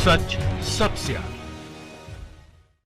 सच सबसे आगे।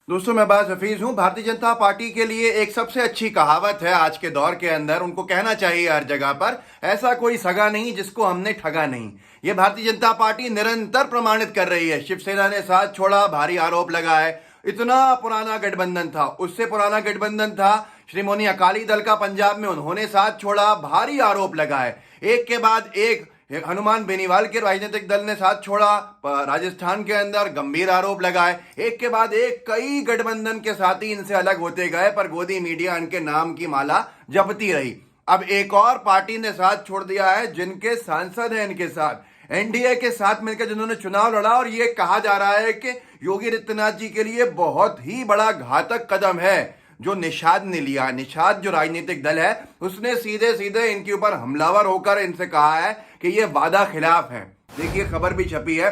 दोस्तों, मैं बाज हफीज हूं। भारतीय जनता पार्टी के लिए एक सबसे अच्छी कहावत है आज के दौर के अंदर, उनको कहना चाहिए हर जगह पर, ऐसा कोई सगा नहीं जिसको हमने ठगा नहीं। ये भारतीय जनता पार्टी निरंतर प्रमाणित कर रही है। शिवसेना ने साथ छोड़ा, भारी आरोप लगा है। इतना पुराना गठबंधन था, उससे पुराना गठबंधन था श्रीमोनी अकाली दल का पंजाब में, उन्होंने साथ छोड़ा, भारी आरोप लगा है। एक के बाद एक हनुमान बेनीवाल के राजनीतिक दल ने साथ छोड़ा, राजस्थान के अंदर गंभीर आरोप लगाए। एक के बाद एक कई गठबंधन के साथी इनसे अलग होते गए, पर गोदी मीडिया इनके नाम की माला जपती रही। अब एक और पार्टी ने साथ छोड़ दिया है, जिनके सांसद हैं इनके साथ, एनडीए के साथ मिलकर जिन्होंने चुनाव लड़ा, और ये कहा जा रहा है कि योगी आदित्यनाथ जी के लिए बहुत ही बड़ा घातक कदम है जो निषाद ने लिया। निषाद जो राजनीतिक दल है, उसने सीधे सीधे इनके ऊपर हमलावर होकर इनसे कहा है कि ये वादा खिलाफ है। देखिए, खबर भी छपी है।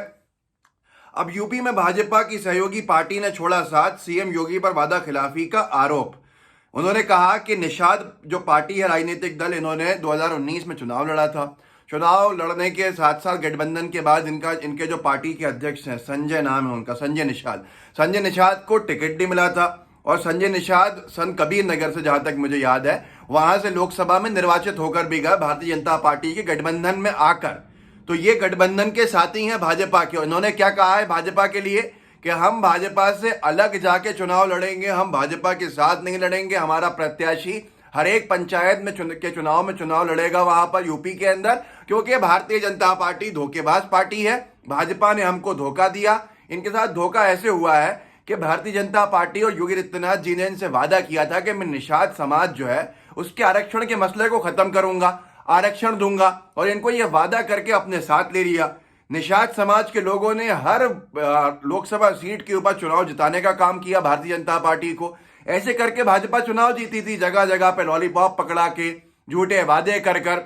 अब यूपी में भाजपा की सहयोगी पार्टी ने छोड़ा साथ, सीएम योगी पर वादा खिलाफी का आरोप। उन्होंने कहा कि निषाद जो पार्टी है, राजनीतिक दल, इन्होंने 2019 में चुनाव लड़ा था। चुनाव लड़ने के साथ साथ गठबंधन के बाद इनके जो पार्टी के अध्यक्ष हैं, संजय नाम है उनका, संजय निषाद को टिकट नहीं मिला था। और संजय निषाद सन कबीर नगर से, जहां तक मुझे याद है, वहां से लोकसभा में निर्वाचित होकर भी गए भारतीय जनता पार्टी के गठबंधन में आकर। तो ये गठबंधन के साथी हैं भाजपा के। इन्होंने क्या कहा है भाजपा के लिए कि हम भाजपा से अलग जाके चुनाव लड़ेंगे, हम भाजपा के साथ नहीं लड़ेंगे। हमारा प्रत्याशी हर एक पंचायत में चुनाव में चुनाव लड़ेगा वहां पर यूपी के अंदर, क्योंकि भारतीय जनता पार्टी धोखेबाज पार्टी है। भाजपा ने हमको धोखा दिया। इनके साथ धोखा ऐसे हुआ है कि भारतीय जनता पार्टी और योगी आदित्यनाथ जी ने इनसे वादा किया था कि मैं निषाद समाज जो है उसके आरक्षण के मसले को खत्म करूंगा, आरक्षण दूंगा, और इनको ये वादा करके अपने साथ ले लिया। निषाद समाज के लोगों ने हर लोकसभा सीट के ऊपर चुनाव जिताने का काम किया भारतीय जनता पार्टी को। ऐसे करके भाजपा चुनाव जीती थी, जगह जगह पे लॉलीपॉप पकड़ा के, झूठे वादे कर कर।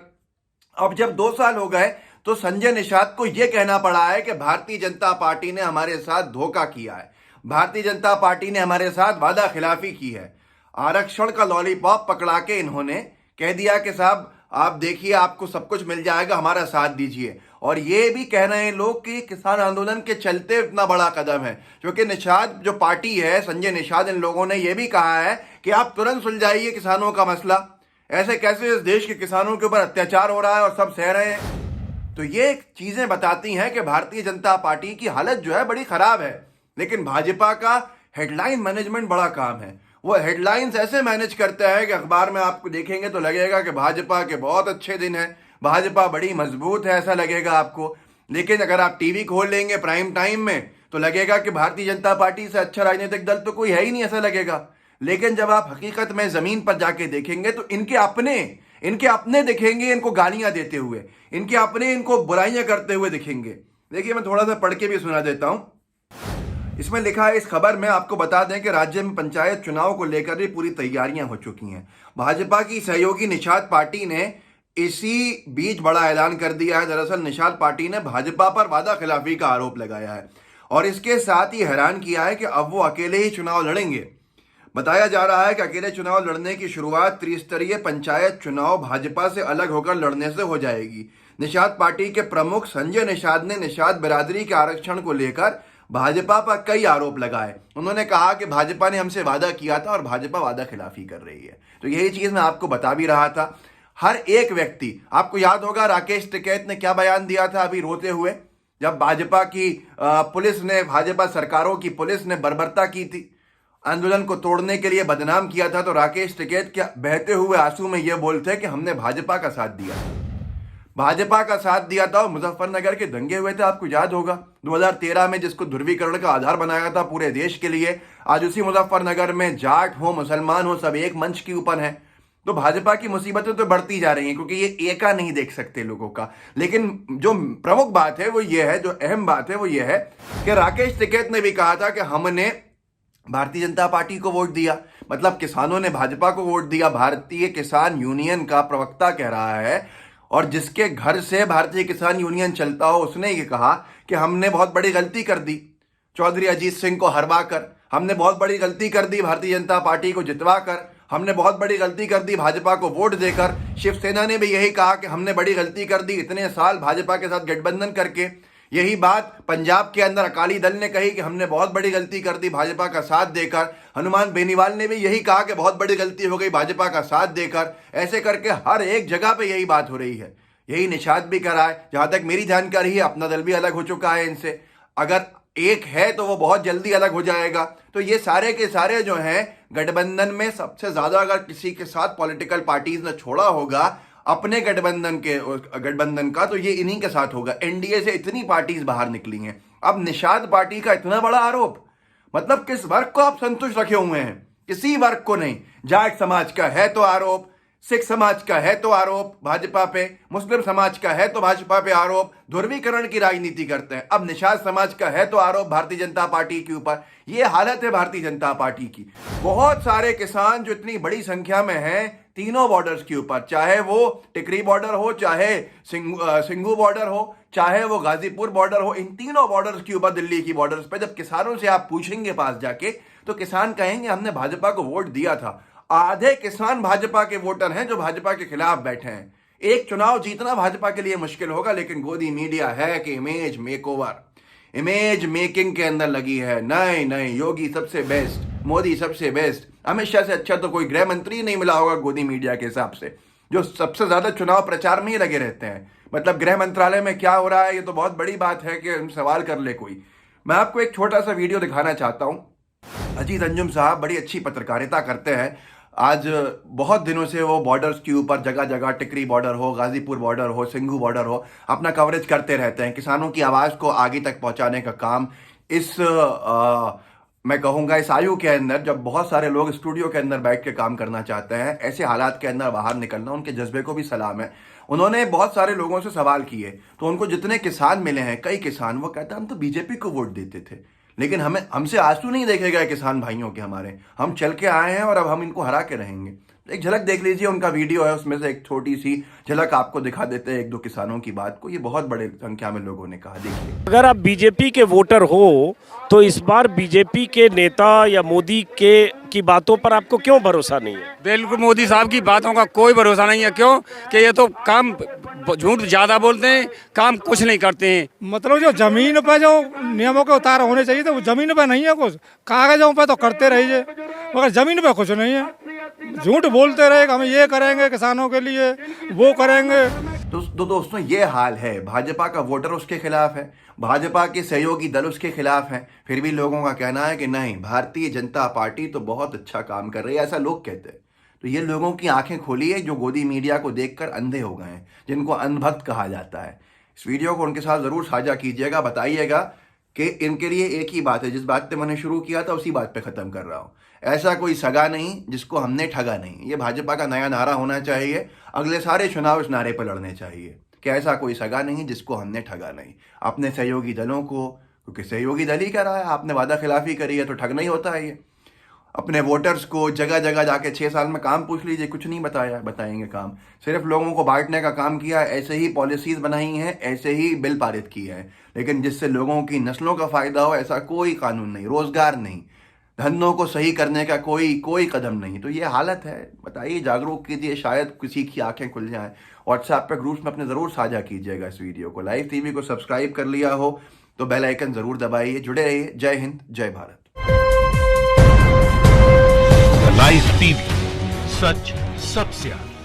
अब जब 2 साल हो गए तो संजय निषाद को यह कहना पड़ा है कि भारतीय जनता पार्टी ने हमारे साथ धोखा किया है, भारतीय जनता पार्टी ने हमारे साथ वादा खिलाफी की है। आरक्षण का लॉलीपॉप पकड़ा के इन्होंने कह दिया कि साहब आप देखिए, आपको सब कुछ मिल जाएगा, हमारा साथ दीजिए। और ये भी कह रहे हैं लोग कि किसान आंदोलन के चलते इतना बड़ा कदम है, क्योंकि निषाद जो पार्टी है, संजय निषाद, इन लोगों ने यह भी कहा है कि आप तुरंत सुलझाइए किसानों का मसला। ऐसे कैसे इस देश के किसानों के ऊपर अत्याचार हो रहा है और सब सह रहे हैं। तो ये चीजें बताती हैं कि भारतीय जनता पार्टी की हालत जो है बड़ी खराब है। लेकिन भाजपा का हेडलाइन मैनेजमेंट बड़ा काम है। वो हेडलाइंस ऐसे मैनेज करता है कि अखबार में आपको देखेंगे तो लगेगा कि भाजपा के बहुत अच्छे दिन हैं, भाजपा बड़ी मजबूत है, ऐसा लगेगा आपको। लेकिन अगर आप टीवी खोल लेंगे प्राइम टाइम में तो लगेगा कि भारतीय जनता पार्टी से अच्छा राजनीतिक दल तो कोई है ही नहीं, ऐसा लगेगा। लेकिन जब आप हकीकत में जमीन पर जाके देखेंगे तो इनके अपने दिखेंगे इनको गालियां देते हुए, इनके अपने इनको बुराइयां करते हुए दिखेंगे। देखिए, मैं थोड़ा सा पढ़ के भी सुना देता हूं। इसमें लिखा है, इस खबर में आपको बता दें कि राज्य में पंचायत चुनाव को लेकर भी पूरी तैयारियां हो चुकी हैं। भाजपा की सहयोगी निषाद पार्टी ने इसी बीच बड़ा ऐलान कर दिया है। दरअसल निषाद पार्टी ने भाजपा पर वादा खिलाफी का आरोप लगाया है और इसके साथ ही हैरान किया है कि अब वो अकेले ही चुनाव लड़ेंगे। बताया जा रहा है कि अकेले चुनाव लड़ने की शुरुआत त्रिस्तरीय पंचायत चुनाव भाजपा से अलग होकर लड़ने से हो जाएगी। निषाद पार्टी के प्रमुख संजय निषाद ने निषाद बिरादरी के आरक्षण को लेकर भाजपा पर कई आरोप लगाए। उन्होंने कहा कि भाजपा ने हमसे वादा किया था और भाजपा वादा खिलाफी कर रही है। तो यही चीज मैं आपको बता भी रहा था। हर एक व्यक्ति, आपको याद होगा राकेश टिकैत ने क्या बयान दिया था अभी रोते हुए, जब भाजपा की पुलिस ने, भाजपा सरकारों की पुलिस ने बर्बरता की थी, आंदोलन को तोड़ने के लिए बदनाम किया था, तो राकेश टिकैत क्या बहते हुए आंसू में यह बोलते कि हमने भाजपा का साथ दिया, भाजपा का साथ दिया था। और मुजफ्फरनगर के दंगे हुए थे, आपको याद होगा 2013 में, जिसको ध्रुवीकरण का आधार बनाया था पूरे देश के लिए। आज उसी मुजफ्फरनगर में जाट हो, मुसलमान हो, सब एक मंच के ऊपर हैं। तो भाजपा की मुसीबतें तो बढ़ती जा रही हैं, क्योंकि ये एका नहीं देख सकते लोगों का। लेकिन जो प्रमुख बात है वो ये है, जो अहम बात है वो ये है कि राकेश टिकैत ने भी कहा था कि हमने भारतीय जनता पार्टी को वोट दिया, मतलब किसानों ने भाजपा को वोट दिया। भारतीय किसान यूनियन का प्रवक्ता कह रहा है, और जिसके घर से भारतीय किसान यूनियन चलता हो, उसने ये कहा कि हमने बहुत बड़ी गलती कर दी चौधरी अजीत सिंह को हरवा कर, हमने बहुत बड़ी गलती कर दी भारतीय जनता पार्टी को जितवा कर, हमने बहुत बड़ी गलती कर दी भाजपा को वोट देकर। शिवसेना ने भी यही कहा कि हमने बड़ी गलती कर दी इतने साल भाजपा के साथ गठबंधन करके। यही बात पंजाब के अंदर अकाली दल ने कही कि हमने बहुत बड़ी गलती कर दी भाजपा का साथ देकर। हनुमान बेनीवाल ने भी यही कहा कि बहुत बड़ी गलती हो गई भाजपा का साथ देकर। ऐसे करके हर एक जगह पे यही बात हो रही है। यही निषाद भी करा है। जहां तक मेरी जानकारी है, अपना दल भी अलग हो चुका है इनसे। अगर एक है तो वो बहुत जल्दी अलग हो जाएगा। तो ये सारे के सारे जो हैं गठबंधन में सबसे ज्यादा अगर किसी के साथ पॉलिटिकल पार्टीज ने छोड़ा होगा अपने गठबंधन का, तो ये इन्हीं के साथ होगा। एनडीए से इतनी पार्टीज बाहर निकली हैं। अब निषाद पार्टी का इतना बड़ा आरोप, मतलब किस वर्ग को आप संतुष्ट रखे हुए हैं? किसी वर्ग को नहीं। जाट समाज का है तो आरोप, सिख समाज का है तो आरोप भाजपा पे, मुस्लिम समाज का है तो भाजपा पे आरोप, ध्रुवीकरण की राजनीति करते हैं। अब निषाद समाज का है तो आरोप भारतीय जनता पार्टी के ऊपर। ये हालत है भारतीय जनता पार्टी की। बहुत सारे किसान जो इतनी बड़ी संख्या में हैं तीनों बॉर्डर्स के ऊपर, चाहे वो टिकरी बॉर्डर हो, चाहे सिंघू बॉर्डर हो, चाहे वो गाजीपुर बॉर्डर हो, इन तीनों बॉर्डर्स के ऊपर दिल्ली की बॉर्डर्स पे जब किसानों से आप पूछेंगे पास जाके, तो किसान कहेंगे हमने भाजपा को वोट दिया था। आधे किसान भाजपा के वोटर हैं जो भाजपा के खिलाफ बैठे हैं। एक चुनाव जीतना भाजपा के लिए मुश्किल होगा, लेकिन गोदी मीडिया है कि इमेज मेकओवर, इमेज मेकिंग के अंदर लगी है। नहीं नहीं, योगी सबसे बेस्ट, मोदी सबसे बेस्ट, अमित शाह से अच्छा तो कोई गृह मंत्री नहीं मिला होगा गोदी मीडिया के हिसाब से, जो सबसे ज्यादा चुनाव प्रचार में ही लगे रहते हैं। मतलब गृह मंत्रालय में क्या हो रहा है ये तो बहुत बड़ी बात है कि सवाल कर ले कोई। मैं आपको एक छोटा सा वीडियो दिखाना चाहता हूं। अजीत अंजुम साहब बड़ी अच्छी पत्रकारिता करते हैं। आज बहुत दिनों से वो बॉर्डर्स के ऊपर जगह जगह, टिकरी बॉर्डर हो, गाजीपुर बॉर्डर हो, सिंघू बॉर्डर हो, अपना कवरेज करते रहते हैं। किसानों की आवाज़ को आगे तक पहुंचाने का काम इस मैं कहूँगा इस आयु के अंदर, जब बहुत सारे लोग स्टूडियो के अंदर बैठ के काम करना चाहते हैं, ऐसे हालात के अंदर बाहर निकलना, उनके जज्बे को भी सलाम है। उन्होंने बहुत सारे लोगों से सवाल किए, तो उनको जितने किसान मिले हैं, कई किसान वो कहते हैं हम तो बीजेपी को वोट देते थे, लेकिन हमसे आंसू नहीं देखे गए किसान भाइयों के हमारे। हम चल के आए हैं और अब हम इनको हरा के रहेंगे। एक झलक देख लीजिए, उनका वीडियो है, उसमें से एक छोटी सी झलक आपको दिखा देते हैं एक दो किसानों की बात को। ये बहुत बड़े संख्या में लोगों ने कहा। देखिए, अगर आप बीजेपी के वोटर हो तो इस बार बीजेपी के नेता या मोदी की बातों पर आपको क्यों भरोसा नहीं है? बिल्कुल, मोदी साहब की बातों का कोई भरोसा नहीं है। क्यों कि ये तो काम झूठ ज्यादा बोलते हैं, काम कुछ नहीं करते हैं। मतलब जो जमीन पे जो नियमों के उतार होने चाहिए थे वो जमीन पे नहीं है। कुछ कागजों पे तो करते रहिए, मगर जमीन पे कुछ नहीं है। झूठ बोलते रहे हम ये करेंगे किसानों के लिए, वो करेंगे। तो दोस्तों ये हाल है। भाजपा का वोटर उसके खिलाफ है, भाजपा के सहयोगी दल उसके खिलाफ हैं, फिर भी लोगों का कहना है कि नहीं, भारतीय जनता पार्टी तो बहुत अच्छा काम कर रही है, ऐसा लोग कहते हैं। तो ये लोगों की आंखें खोली है जो गोदी मीडिया को देखकर अंधे हो गए हैं, जिनको अंधभक्त कहा जाता है। इस वीडियो को उनके साथ जरूर साझा कीजिएगा, बताइएगा कि इनके लिए एक ही बात है, जिस बात पे मैंने शुरू किया था उसी बात पे खत्म कर रहा हूं। ऐसा कोई सगा नहीं जिसको हमने ठगा नहीं। ये भाजपा का नया नारा होना चाहिए। अगले सारे चुनाव इस नारे पर लड़ने चाहिए कि ऐसा कोई सगा नहीं जिसको हमने ठगा नहीं। अपने सहयोगी दलों को, क्योंकि सहयोगी दल ही कह रहा है, आपने वादा खिलाफी करी है तो ठगना ही होता है ये। अपने वोटर्स को जगह जगह जाके 6 साल में काम पूछ लीजिए, कुछ नहीं बताएंगे काम। सिर्फ लोगों को बांटने का काम किया, ऐसे ही पॉलिसीज बनाई हैं, ऐसे ही बिल पारित किए हैं, लेकिन जिससे लोगों की नस्लों का फायदा हो ऐसा कोई कानून नहीं, रोजगार नहीं, धंधों को सही करने का कोई कदम नहीं। तो ये हालत है। बताइए, जागरूक कीजिए, शायद किसी की आंखें खुल जाएं। व्हाट्सएप पे ग्रुप्स में अपने जरूर साझा कीजिएगा इस वीडियो को। लाइव टीवी को सब्सक्राइब कर लिया हो तो बेल आइकन जरूर दबाइए। जुड़े रहिए। जय हिंद, जय भारत। लाइव टीवी, सच सबसे आगे।